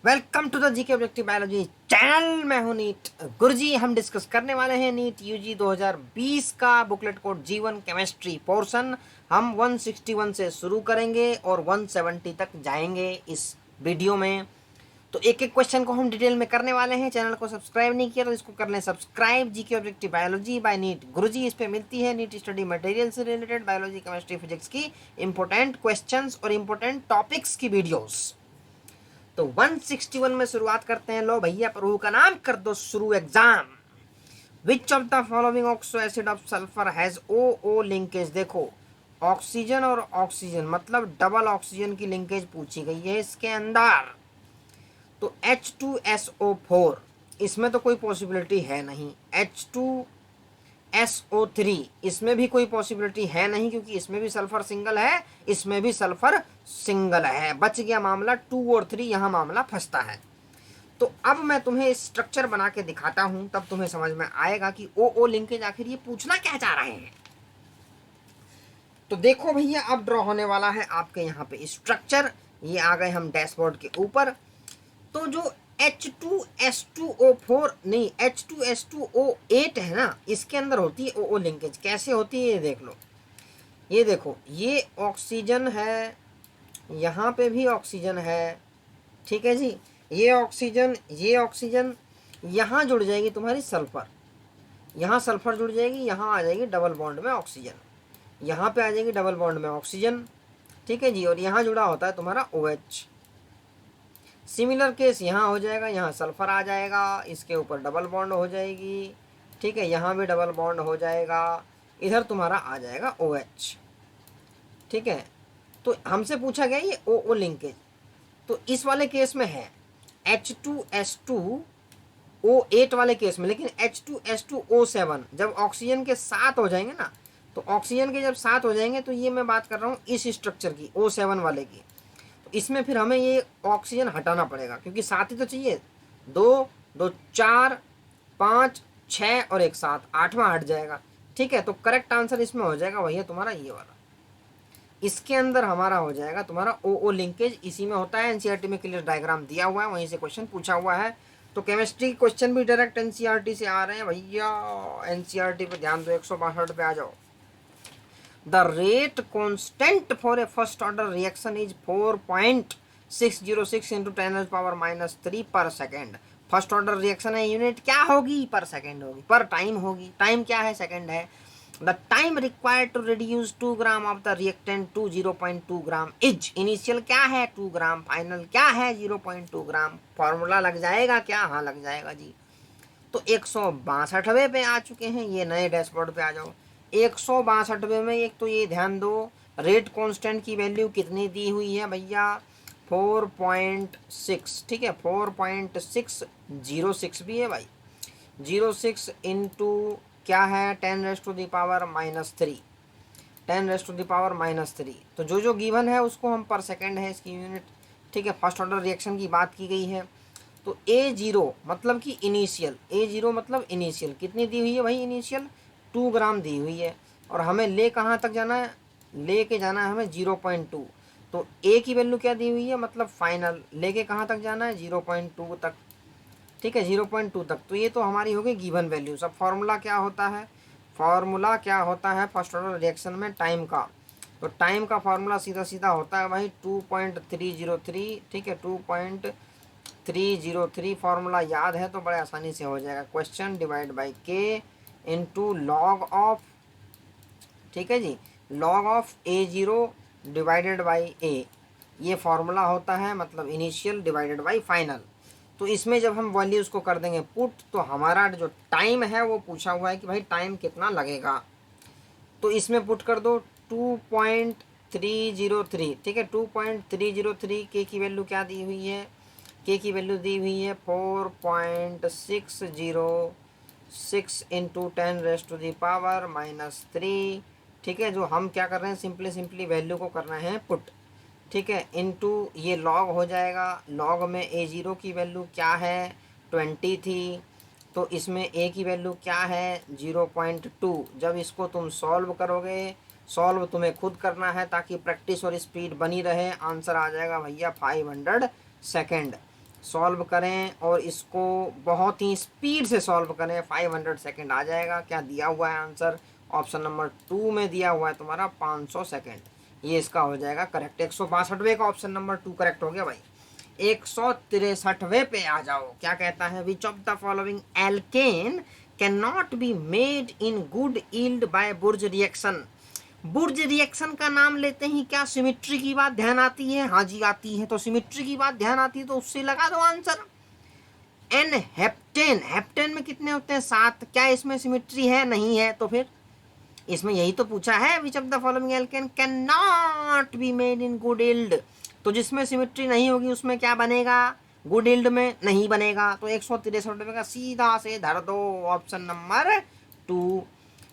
Welcome to the GK objective biology channel. मैं हूं NEET गुरुजी। हम डिस्कस करने वाले हैं नीट यूजी 2020 का बुकलेट कोड जीवन केमिस्ट्री पोर्शन। हम 161 से शुरू करेंगे और 170 तक जाएंगे इस वीडियो में। तो एक एक क्वेश्चन को हम डिटेल में करने वाले हैं। चैनल को सब्सक्राइब नहीं किया तो इसको कर लें subscribe. GK objective biology by NEET Guruji, इस पे मिलती है नीट स्टडी मटेरियल से रिलेटेड बायोलॉजी केमिस्ट्री फिजिक्स की इंपॉर्टेंट क्वेश्चंस और इंपॉर्टेंट टॉपिक्स की वीडियोस। तो 161 में शुरुआत करते हैं। लो भैया, प्रभु का नाम कर दो शुरू exam. Which of the following oxo acid of sulphur has O O linkage. देखो, ऑक्सीजन और ऑक्सीजन मतलब डबल ऑक्सीजन की लिंकेज पूछी गई है इसके अंदर। तो H2SO4 इसमें तो कोई पॉसिबिलिटी है नहीं। H2SO3 इसमें भी कोई पॉसिबिलिटी है नहीं, क्योंकि इसमें भी सल्फर सिंगल है, इसमें भी सल्फर सिंगल है। बच गया मामला 2 और 3, यहां मामला फंसता है। तो अब मैं तुम्हें स्ट्रक्चर बना के दिखाता हूं, तब तुम्हें समझ में आएगा कि ओ ओ लिंकेज आखिर ये पूछना क्या चाह रहे हैं। तो देखो भैया, अब ड्रॉ होने वाला है आपके यहाँ पे स्ट्रक्चर। ये आ गए हम डैशबोर्ड के ऊपर। तो जो H2S2O4 नहीं, H2S2O8 है ना, इसके अंदर होती है ओ लिंकेज। कैसे होती है ये देख लो। ये देखो, ये ऑक्सीजन है, यहाँ पे भी ऑक्सीजन है, ठीक है जी। ये ऑक्सीजन यहाँ जुड़ जाएगी तुम्हारी सल्फर, यहाँ सल्फर जुड़ जाएगी, यहाँ आ जाएगी डबल बॉन्ड में ऑक्सीजन, यहाँ पे आ जाएगी डबल बॉन्ड में ऑक्सीजन, ठीक है जी। और यहाँ जुड़ा होता है तुम्हारा OH। सिमिलर केस यहाँ हो जाएगा, यहाँ सल्फर आ जाएगा, इसके ऊपर डबल बॉन्ड हो जाएगी, ठीक है। यहाँ भी डबल बॉन्ड हो जाएगा, इधर तुम्हारा आ जाएगा OH, ठीक है। तो हमसे पूछा गया ये ओ लिंकेज। तो इस वाले केस में है H2S2O8 वाले केस में, लेकिन H2S2O7 जब ऑक्सीजन के साथ हो जाएंगे ना, तो ऑक्सीजन के जब साथ हो जाएंगे, तो ये मैं बात कर रहा हूँ इस स्ट्रक्चर की, O7 वाले की। तो इसमें फिर हमें ये ऑक्सीजन हटाना पड़ेगा, क्योंकि साथ ही तो चाहिए। 2 2 4 5 6 और एक 7, 8वां हट जाएगा, ठीक है। तो करेक्ट आंसर इसमें हो जाएगा भैया तुम्हारा ये वाला। इसके अंदर हमारा हो जाएगा तुम्हारा ओ लिंकेज, इसी में होता है। एनसीईआरटी में क्लियर डायग्राम दिया हुआ है, वहीं से क्वेश्चन पूछा हुआ है। तो केमिस्ट्री क्वेश्चन भी डायरेक्ट एनसीईआरटी से आ रहे हैं भैया। एनसीईआरटी पे ध्यान दो, 162 पे आ जाओ। The rate constant for a first order reaction is 4.606 into 10⁻³ पर सेकेंड। फर्स्ट ऑर्डर रिएक्शन है, यूनिट क्या होगी? पर सेकेंड होगी, पर टाइम होगी। टाइम क्या है? सेकेंड है। The time required to reduce 2 gram of the reactant to 0.2 gram is initial क्या है 2 ग्राम, फाइनल क्या है 0.2 ग्राम। फॉर्मूला लग जाएगा क्या? हाँ लग जाएगा जी। तो 162वें पे आ चुके हैं, ये नए डैशबोर्ड पे आ जाओ। 162वें में एक तो ये ध्यान दो, रेट कांस्टेंट की वैल्यू कितनी दी हुई है भैया? 4.6, ठीक है। 4.606 भी है भाई। 06 इंटू क्या है 10⁻⁻3, 10⁻⁻3। तो जो जो गिवन है उसको हम पर सेकेंड है इसकी यूनिट, ठीक है। फर्स्ट ऑर्डर रिएक्शन की बात की गई है। तो A0 मतलब कि इनिशियल, A0 मतलब इनिशियल कितनी दी हुई है भाई? इनिशियल 2 ग्राम दी हुई है। और हमें ले कहाँ तक जाना है? ले के जाना है हमें 0.2। तो A की वैल्यू क्या दी हुई है? मतलब फाइनल लेके कहाँ तक जाना है? 0.2 तक, ठीक है। 0.2 तक। तो ये तो हमारी हो गई गिवन वैल्यू। सब फॉर्मूला क्या होता है? फॉर्मूला क्या होता है फर्स्ट ऑर्डर रिएक्शन में? टाइम का। तो टाइम का फॉर्मूला सीधा सीधा होता है भाई 2.303, ठीक है। 2.303 फॉर्मूला याद है तो बड़े आसानी से हो जाएगा। Question divide by K into log of, ठीक है जी, log of A0 divided by A। ये फॉर्मूला होता है, मतलब इनिशियल डिवाइडेड बाई फाइनल। तो इसमें जब हम वैल्यूज को कर देंगे पुट, तो हमारा जो टाइम है वो पूछा हुआ है कि भाई टाइम कितना लगेगा। तो इसमें पुट कर दो 2.303, ठीक है। 2.303 के की वैल्यू क्या दी हुई है? के की वैल्यू दी हुई है 4.606 इंटू 10⁻⁻3, ठीक है। जो हम क्या कर रहे हैं, सिंपली वैल्यू को करना है पुट, ठीक है। इनटू ये लॉग हो जाएगा। लॉग में A0 की वैल्यू क्या है? 20 थी। तो इसमें A की वैल्यू क्या है? 0.2। जब इसको तुम सॉल्व करोगे, सॉल्व तुम्हें खुद करना है ताकि प्रैक्टिस और स्पीड बनी रहे। आंसर आ जाएगा भैया 500 सेकेंड। सॉल्व करें और इसको बहुत ही स्पीड से सॉल्व करें, 500 सेकेंड आ जाएगा। क्या दिया हुआ है आंसर? ऑप्शन नंबर 2 में दिया हुआ है तुम्हारा 500 सेकेंड, ये इसका हो जाएगा करेक्ट। 162वें का ऑप्शन नंबर 2 करेक्ट हो गया भाई। 163वें पे आ जाओ, क्या कहता है? Which of the following alkane can not be made in good yield by बुर्ज रिएक्शन। बुर्ज रिएक्शन का नाम लेते ही क्या सिमिट्री की बात ध्यान आती है? हाँ जी आती है। तो सिमिट्री की बात ध्यान आती है तो उससे लगा दो आंसर। एन हेप्टेन, हेप्टेन में कितने होते हैं? 7। क्या इसमें सिमिट्री है? नहीं है। तो फिर इसमें यही तो पूछा है, which of the following alkane can not be made in good yield. तो जिसमें सिमिट्री नहीं होगी उसमें क्या बनेगा? गुड यील्ड में नहीं बनेगा। तो 163 का सीधा से धर दो ऑप्शन नंबर 2,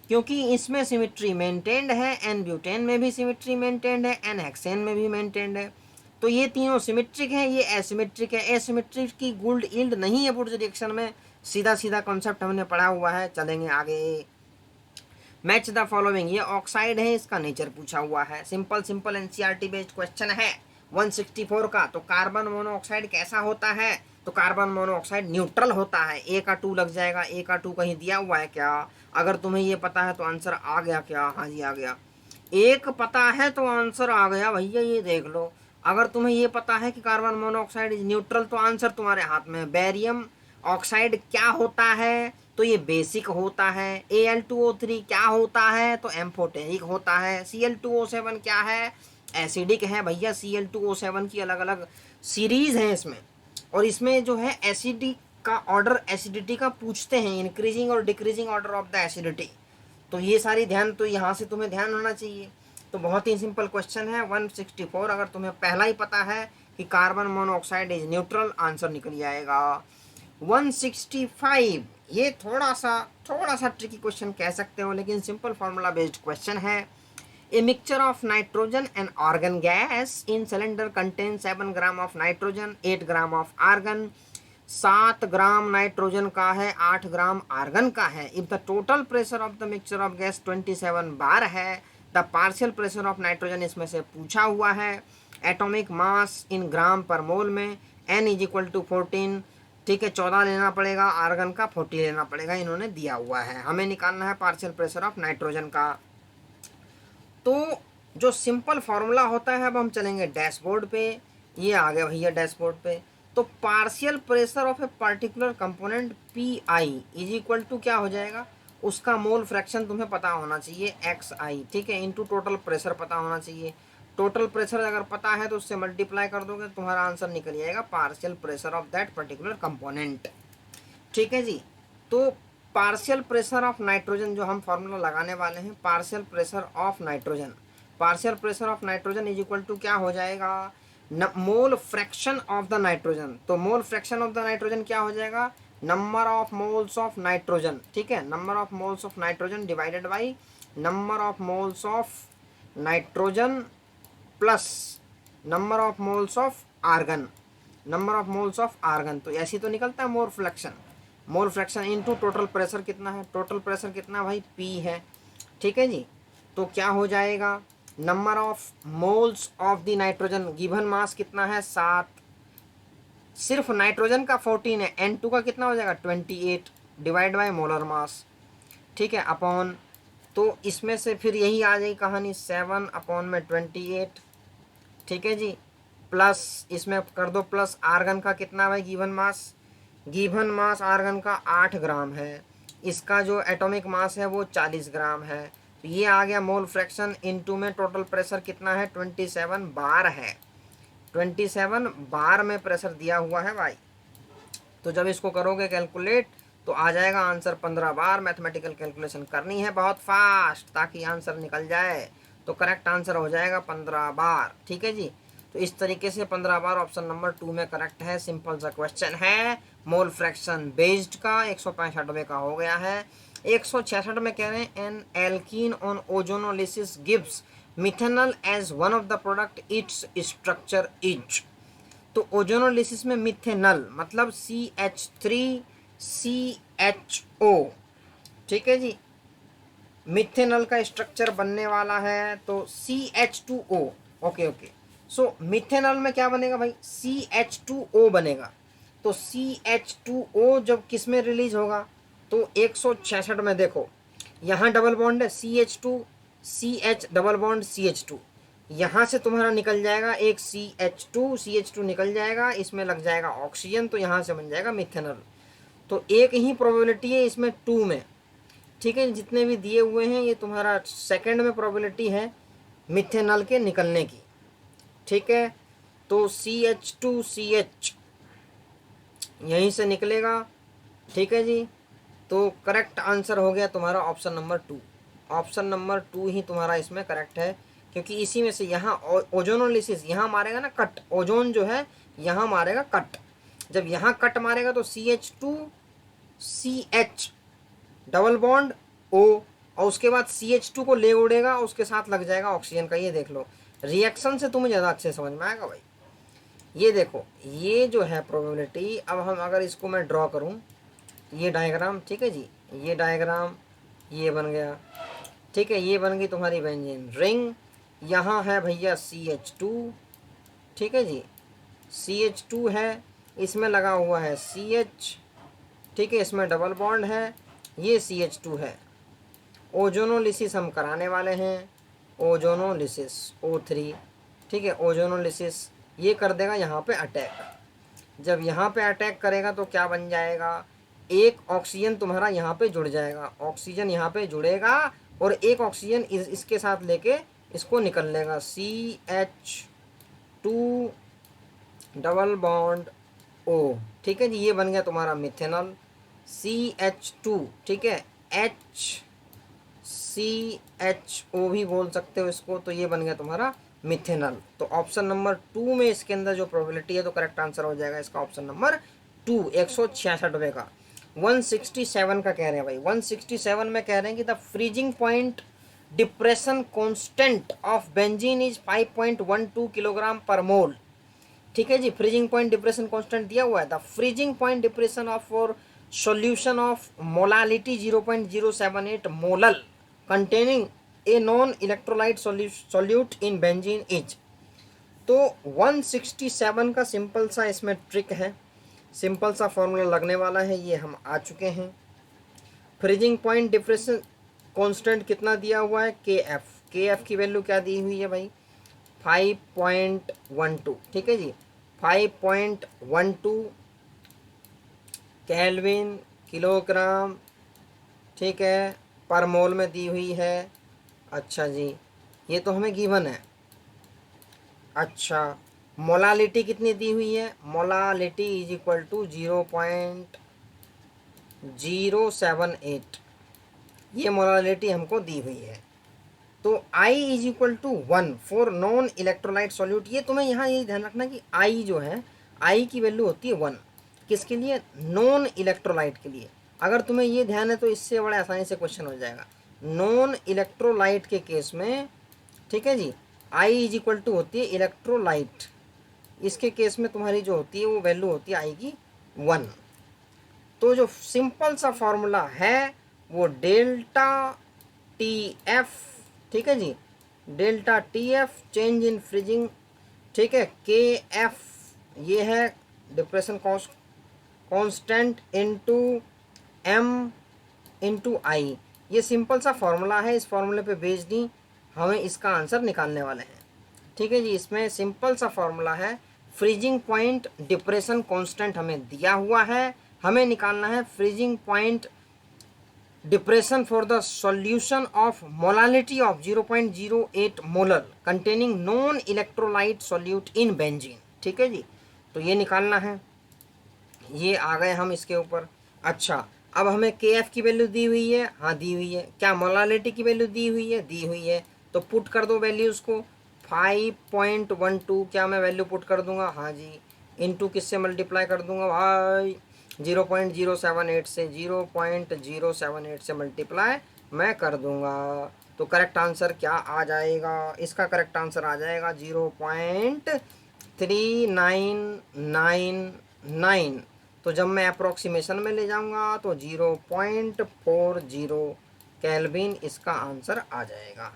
क्योंकि इसमें सिमिट्री मेंटेन्ड है। एन ब्यूटेन में भी सिमिट्री मेंटेन्ड है, एन हेक्सेन में भी मेंटेन्ड है। तो ये तीनों सिमिट्रिक है, ये एसिमेट्रिक है। एसिमेट्रिक की गुड यील्ड नहीं है बुर्ज रिएक्शन में। सीधा सीधा कॉन्सेप्ट हमने पढ़ा हुआ है, चलेंगे आगे। मैच द फॉलोइंग, ये ऑक्साइड है, इसका नेचर पूछा हुआ है। Simple simple NCERT based question है 164 का। तो कार्बन मोनोऑक्साइड कैसा होता है? तो कार्बन मोनोऑक्साइड न्यूट्रल होता है। ए का 2 लग जाएगा। ए का 2 कहीं दिया हुआ है क्या? अगर तुम्हें ये पता है तो आंसर आ गया क्या? हाँ जी आ गया। एक पता है तो आंसर आ गया भैया, ये देख लो। अगर तुम्हें ये पता है कि कार्बन मोनोऑक्साइड इज न्यूट्रल तो आंसर तुम्हारे हाथ में। बेरियम ऑक्साइड क्या होता है? तो ये बेसिक होता है। Al2O3 क्या होता है? तो एम्फोटेरिक होता है। Cl2O7 क्या है? एसिडिक है भैया। Cl2O7 की अलग अलग सीरीज है इसमें, और इसमें जो है एसिडिक का ऑर्डर एसिडिटी का पूछते हैं, इंक्रीजिंग और decreasing order of the acidity. तो ये सारी ध्यान तो यहाँ से तुम्हें ध्यान होना चाहिए। तो बहुत ही सिंपल क्वेश्चन है 164। अगर तुम्हें पहला ही पता है कि carbon monoxide is neutral, answer निकल जाएगा। 165, ये थोड़ा सा ट्रिकी क्वेश्चन कह सकते हो, लेकिन सिंपल फार्मूला बेस्ड क्वेश्चन है। A mixture of nitrogen and argon gas in cylinder contain 7 gram of nitrogen, 8 gram of argon. 7 gram nitrogen का है, 8 ग्राम आर्गन का है। If the total pressure of the mixture of gas 27 bar है, the partial pressure of nitrogen इसमें से पूछा हुआ है। एटॉमिक मास इन ग्राम पर मोल में, n इज इक्वल टू 14। ठीक है, 14 लेना पड़ेगा, आर्गन का 40 लेना पड़ेगा, इन्होंने दिया हुआ है। हमें निकालना है पार्शियल प्रेशर ऑफ नाइट्रोजन का। तो जो सिंपल फार्मूला होता है, अब हम चलेंगे डैशबोर्ड पे। ये आ गया भैया डैशबोर्ड पे। तो partial pressure of a particular component PI is equal to क्या हो जाएगा? उसका मोल फ्रैक्शन तुम्हें पता होना चाहिए XI, ठीक है, इनटू टोटल प्रेशर पता होना चाहिए। टोटल प्रेशर अगर पता है तो उससे मल्टीप्लाई कर दोगे, तुम्हारा आंसर निकल जाएगा partial pressure of that particular component. ठीक है जी। तो पार्शियल प्रेशर ऑफ नाइट्रोजन जो हम फार्मूला लगाने वाले हैं, partial pressure of nitrogen, partial pressure of nitrogen is equal to क्या हो जाएगा? Mole fraction of the nitrogen. तो mole fraction of the nitrogen क्या हो जाएगा? Number of moles of nitrogen. ठीक है, number of moles of nitrogen divided by number of moles of nitrogen plus number of moles of argon, number of moles of argon. तो ऐसी तो निकलता है mole fraction, mole fraction into total pressure कितना है? Total pressure कितना भाई? P है। ठीक है जी। तो क्या हो जाएगा? Number of moles of the nitrogen, given mass कितना है? 7। सिर्फ नाइट्रोजन का 14 है, N2 का कितना हो जाएगा? 28 डिवाइड बाय मोलर मास। ठीक है, अपॉन, तो इसमें से फिर यही आ जाएगी कहानी, 7 अपॉन में 28। ठीक है जी, प्लस इसमें कर दो प्लस आर्गन का कितना भाई given mass? Given mass argon का 8 ग्राम है, इसका जो एटॉमिक मास है वो 40 ग्राम है। तो ये आ गया मोल फ्रैक्शन। इनटू में टोटल प्रेशर कितना है? 27 बार है, 27 बार में प्रेशर दिया हुआ है भाई। तो जब इसको करोगे कैलकुलेट तो आ जाएगा आंसर 15 बार। मैथमेटिकल कैलकुलेशन करनी है बहुत फास्ट ताकि आंसर निकल जाए। तो करेक्ट आंसर हो जाएगा 15 बार। ठीक है जी। तो इस तरीके से 15 बार ऑप्शन नंबर 2 में करेक्ट है। सिंपल सा क्वेश्चन है, मोल फ्रैक्शन बेस्ड का। 165वें का हो गया है। 166 में कह रहे हैं an alkene on ozonolysis gives methanol as one of the product, its structure is. तो ओजोनोलिसिस में मिथेनॉल मतलब CH3CHO। ठीक है जी, मिथेनॉल का स्ट्रक्चर बनने वाला है तो CH2O। ओके ओके, सो मिथेनॉल में क्या बनेगा भाई? CH2O बनेगा। तो CH2O जब किस में रिलीज होगा, तो 166 में। देखो यहाँ डबल बॉन्ड है, CH2 CH double bond CH2, यहाँ से तुम्हारा निकल जाएगा एक CH2 निकल जाएगा, इसमें लग जाएगा ऑक्सीजन, तो यहाँ से बन जाएगा मिथेनॉल। तो एक ही प्रोबेबिलिटी है इसमें 2 में, ठीक है। जितने भी दिए हुए हैं ये तुम्हारा सेकंड में प्रोबेबिलिटी है मिथेनॉल के निकलने की, ठीक है। तो CH2CH यहीं से निकलेगा, ठीक है जी। तो करेक्ट आंसर हो गया तुम्हारा ऑप्शन नंबर 2। ऑप्शन नंबर 2 ही तुम्हारा इसमें करेक्ट है, क्योंकि इसी में से यहाँ ओजोनोलिसिस यहाँ मारेगा ना कट, ओजोन जो है यहाँ मारेगा कट। जब यहाँ कट मारेगा तो CH2CH डबल बॉन्ड O, और उसके बाद CH2 को ले उड़ेगा, उसके साथ लग जाएगा ऑक्सीजन का। ये देख लो, रिएक्शन से तुम्हें ज़्यादा अच्छे समझ में आएगा भाई। ये देखो, ये जो है प्रोबेबिलिटी, अब हम अगर इसको मैं ड्रॉ करूँ, ये डायग्राम, ठीक है जी, ये डायग्राम ये बन गया, ठीक है। ये बन गई तुम्हारी बेंजीन रिंग, यहाँ है भैया CH2, ठीक है जी, CH2 है, इसमें लगा हुआ है CH, ठीक है, इसमें डबल बॉन्ड है, ये CH2 है। ओजोनोलिसिस हम कराने वाले हैं, ओजोनोलिसिस O3, ठीक है। ओजोनोलिसिस ये कर देगा यहाँ पे अटैक। जब यहाँ पे अटैक करेगा तो क्या बन जाएगा, एक ऑक्सीजन तुम्हारा यहाँ पे जुड़ जाएगा, ऑक्सीजन यहाँ पे जुड़ेगा, और एक ऑक्सीजन इसके साथ लेके इसको निकल लेगा, CH2 डबल बॉन्ड O, ठीक है जी। ये बन गया तुम्हारा मिथेनॉल, CH2, ठीक है, HCHO भी बोल सकते हो इसको, तो ये बन गया तुम्हारा मिथेनॉल। तो ऑप्शन नंबर 2 में इसके अंदर जो प्रोबेबिलिटी है, तो करेक्ट आंसर हो जाएगा इसका ऑप्शन नंबर 2, 166 का। 167 का कह रहे हैं भाई, 167 में कह रहे हैं कि the freezing point depression constant of benzene is 5.12 kilogram पर मोल, ठीक है जी। फ्रीजिंग पॉइंट डिप्रेशन कांस्टेंट दिया हुआ है, the freezing point depression of for solution of molality 0.078 molal containing a non electrolyte solute in benzene is. तो 167 का simple सा इसमें ट्रिक है, सिंपल सा फॉर्मूला लगने वाला है, ये हम आ चुके हैं। फ्रीजिंग पॉइंट डिप्रेशन कांस्टेंट कितना दिया हुआ है, KF की वैल्यू क्या दी हुई है भाई, 5.12, ठीक है जी, 5.12 केल्विन किलोग्राम, ठीक है, पर मोल में दी हुई है। अच्छा जी, ये तो हमें गिवन है। अच्छा, मोलालिटी कितनी दी हुई है, मोलालिटी इज इक्वल टू 0.078, ये मोलालिटी हमको दी हुई है। तो I is equal to 1 for non electrolyte solute. ये तुम्हें यहाँ ये ध्यान रखना कि I जो है, I की वैल्यू होती है 1, किसके लिए, नॉन इलेक्ट्रोलाइट के लिए। अगर तुम्हें ये ध्यान है तो इससे बड़े आसानी से क्वेश्चन हो जाएगा। नॉन इलेक्ट्रोलाइट के केस में, ठीक है जी, I इज इक्वल टू होती है इलेक्ट्रोलाइट, इसके केस में तुम्हारी जो होती है वो वैल्यू होती है I की 1। तो जो सिंपल सा फॉर्मूला है वो डेल्टा TF, ठीक है जी, delta TF change in freezing, ठीक है, KF ये है depression constant into M into I। ये सिंपल सा फॉर्मूला है, इस फॉर्मूले पे बेस्ड ही हमें इसका आंसर निकालने वाले हैं, ठीक है जी। इसमें सिंपल सा फॉर्मूला है, फ्रीजिंग पॉइंट डिप्रेशन कांस्टेंट हमें दिया हुआ है, हमें निकालना है freezing point depression for the solution of molality of 0.08 molar containing non electrolyte solute in benzene, ठीक है जी। तो ये निकालना है, ये आ गए हम इसके ऊपर। अच्छा, अब हमें KF की वैल्यू दी हुई है, हाँ दी हुई है। क्या मोलालिटी की वैल्यू दी हुई है, दी हुई है। तो पुट कर दो वैल्यूज़ को, 5.12 क्या मैं वैल्यू पुट कर दूंगा, हाँ जी, इनटू किससे मल्टीप्लाई कर दूंगा भाई, 0.078 से, 0.078 से मल्टीप्लाई मैं कर दूंगा। तो करेक्ट आंसर क्या आ जाएगा, इसका करेक्ट आंसर आ जाएगा 0.3999। तो जब मैं अप्रोक्सीमेशन में ले जाऊंगा तो 0.40 केल्विन इसका आंसर आ जाएगा,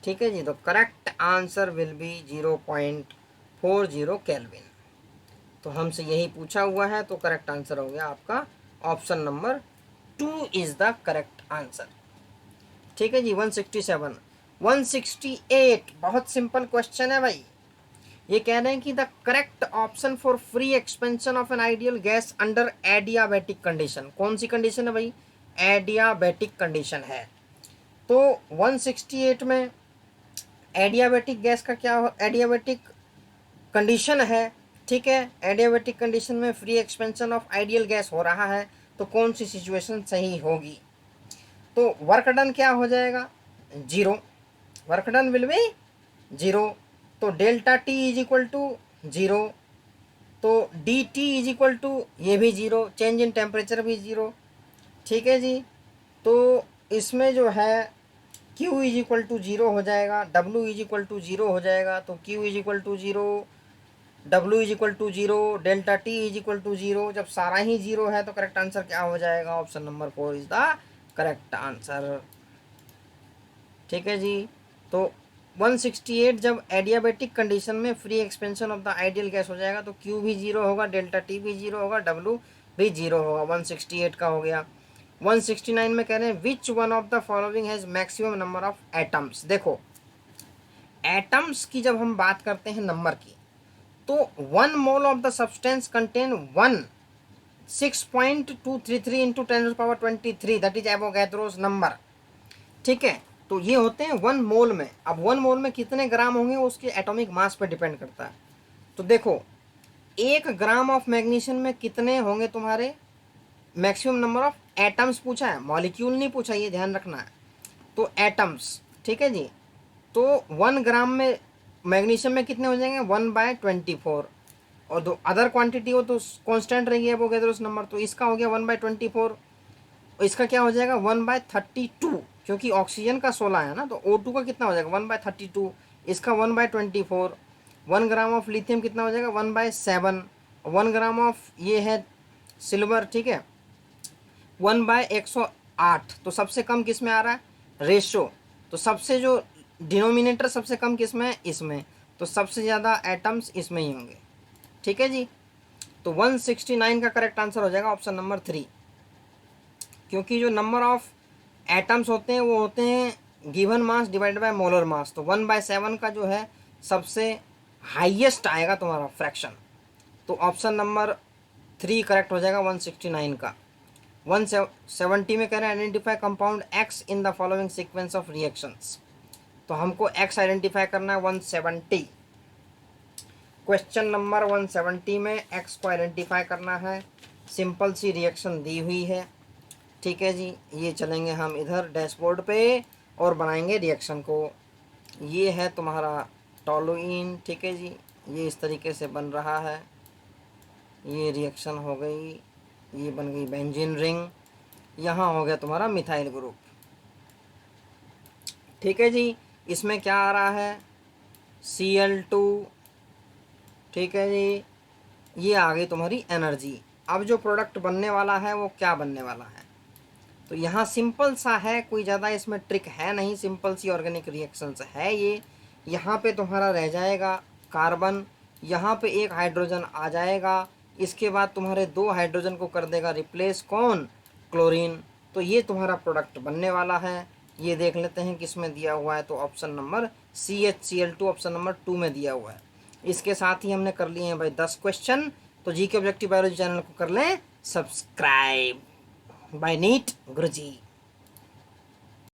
ठीक है जी। तो correct answer will be 0.40 kelvin. तो हमसे यही पूछा हुआ है, तो करेक्ट आंसर हो गया आपका option number 2 is the correct answer. ठीक है जी। 167 168 बहुत सिंपल क्वेश्चन है भाई। ये कह रहे हैं कि the correct option for free expansion of an ideal gas under adiabatic condition. कौन सी कंडीशन है भाई? एडियाबैटिक कंडीशन है। तो 168 में एडियाबैटिक गैस का क्या एडियाबैटिक कंडीशन है। ठीक है, एडियाबैटिक कंडीशन में free expansion of ideal gas हो रहा है, तो कौन सी सिचुएशन सही होगी? तो वर्क डन क्या हो जाएगा? 0। Work done will be 0। तो delta T is equal to 0। तो D T is equal to ये भी 0, चेंज इन टेम्परेचर भी 0। ठीक है जी। तो इसमें जो है Q इज इक्वल टू 0 हो जाएगा, W इज इक्वल टू 0 हो जाएगा। तो Q is equal to 0, W is equal to 0, delta T is equal to 0। जब सारा ही 0 है तो करेक्ट आंसर क्या हो जाएगा? Option number 4 is the correct answer. ठीक है जी। तो 168 जब एडियाबैटिक कंडीशन में free expansion of the ideal gas हो जाएगा तो Q भी 0 होगा, डेल्टा T भी 0 होगा, W भी 0 होगा। 168 का हो गया। 169 में कह रहे हैं which one of the following has maximum number of atoms. देखो, एटम्स की जब हम बात करते हैं नंबर की, तो 1 mole of the substance contain 6.233 into 10⁻23, that is Avogadro's number. ठीक है, तो ये होते हैं 1 मोल में। अब 1 मोल में कितने ग्राम होंगे उसके एटॉमिक मास पर डिपेंड करता है। तो देखो, 1 ग्राम ऑफ मैग्नीशियम में कितने होंगे तुम्हारे मैक्सिमम नंबर ऑफ एटम्स पूछा है, मॉलिक्यूल नहीं पूछा, ये ध्यान रखना है। तो एटम्स, ठीक है जी। तो 1 ग्राम में मैग्नीशियम में कितने हो जाएंगे? 1/24। और दो अदर क्वांटिटी हो तो कांस्टेंट रहेगी एवोगैड्रोस नंबर, तो इसका हो गया 1/24। और इसका क्या हो जाएगा? 1/32, क्योंकि ऑक्सीजन का 16 है ना, तो O2 का कितना हो जाएगा? 1/32। इसका 1/24। 1 ग्राम ऑफ लिथियम कितना हो जाएगा? 1/7। 1 ग्राम ऑफ ये है सिल्वर, ठीक है, 1/108। तो सबसे कम किस में आ रहा है? रेशो। तो सबसे जो डिनोमिनेटर सबसे कम किस में है? इसमें। तो सबसे ज़्यादा एटम्स इसमें ही होंगे। ठीक है जी। तो 169 का करेक्ट आंसर हो जाएगा ऑप्शन नंबर 3, क्योंकि जो नंबर ऑफ एटम्स होते हैं वो होते हैं given mass divided by molar mass. तो 1/7 का जो है सबसे हाईएस्ट आएगा तुम्हारा फ्रैक्शन। तो ऑप्शन नंबर 3 करेक्ट हो जाएगा 169 का। 170 में कह रहे हैं identify compound X in the following sequence of reactions. तो हमको X आइडेंटिफाई करना है 170। क्वेश्चन नंबर 170 में X को आइडेंटिफाई करना है। सिंपल सी रिएक्शन दी हुई है। ठीक है जी। ये चलेंगे हम इधर डैशबोर्ड पे और बनाएंगे रिएक्शन को। ये है तुम्हारा टोलुइन, ठीक है जी, ये इस तरीके से बन रहा है। ये रिएक्शन हो गई, ये बन गई बेंजीन रिंग। यहाँ हो गया तुम्हारा मिथाइल ग्रुप। ठीक है जी। इसमें क्या आ रहा है? Cl2। ठीक है जी। ये आ गई तुम्हारी एनर्जी। अब जो प्रोडक्ट बनने वाला है वो क्या बनने वाला है? तो यहाँ सिंपल सा है, कोई ज़्यादा इसमें ट्रिक है नहीं, सिंपल सी ऑर्गेनिक रिएक्शंस है ये। यहाँ पे तुम्हारा रह जाएगा कार्बन, यहाँ पे एक हाइड्रोजन आ जाएगा, इसके बाद तुम्हारे 2 हाइड्रोजन को कर देगा रिप्लेस, कौन? क्लोरीन। तो ये तुम्हारा प्रोडक्ट बनने वाला है। ये देख लेते हैं किस में दिया हुआ है। तो option number CHCl2 option number 2 में दिया हुआ है। इसके साथ ही हमने कर लिए हैं भाई 10 क्वेश्चन। तो जी के ऑब्जेक्टिव बायोलॉजी चैनल को कर लें सब्सक्राइब बाय नीट गुरुजी।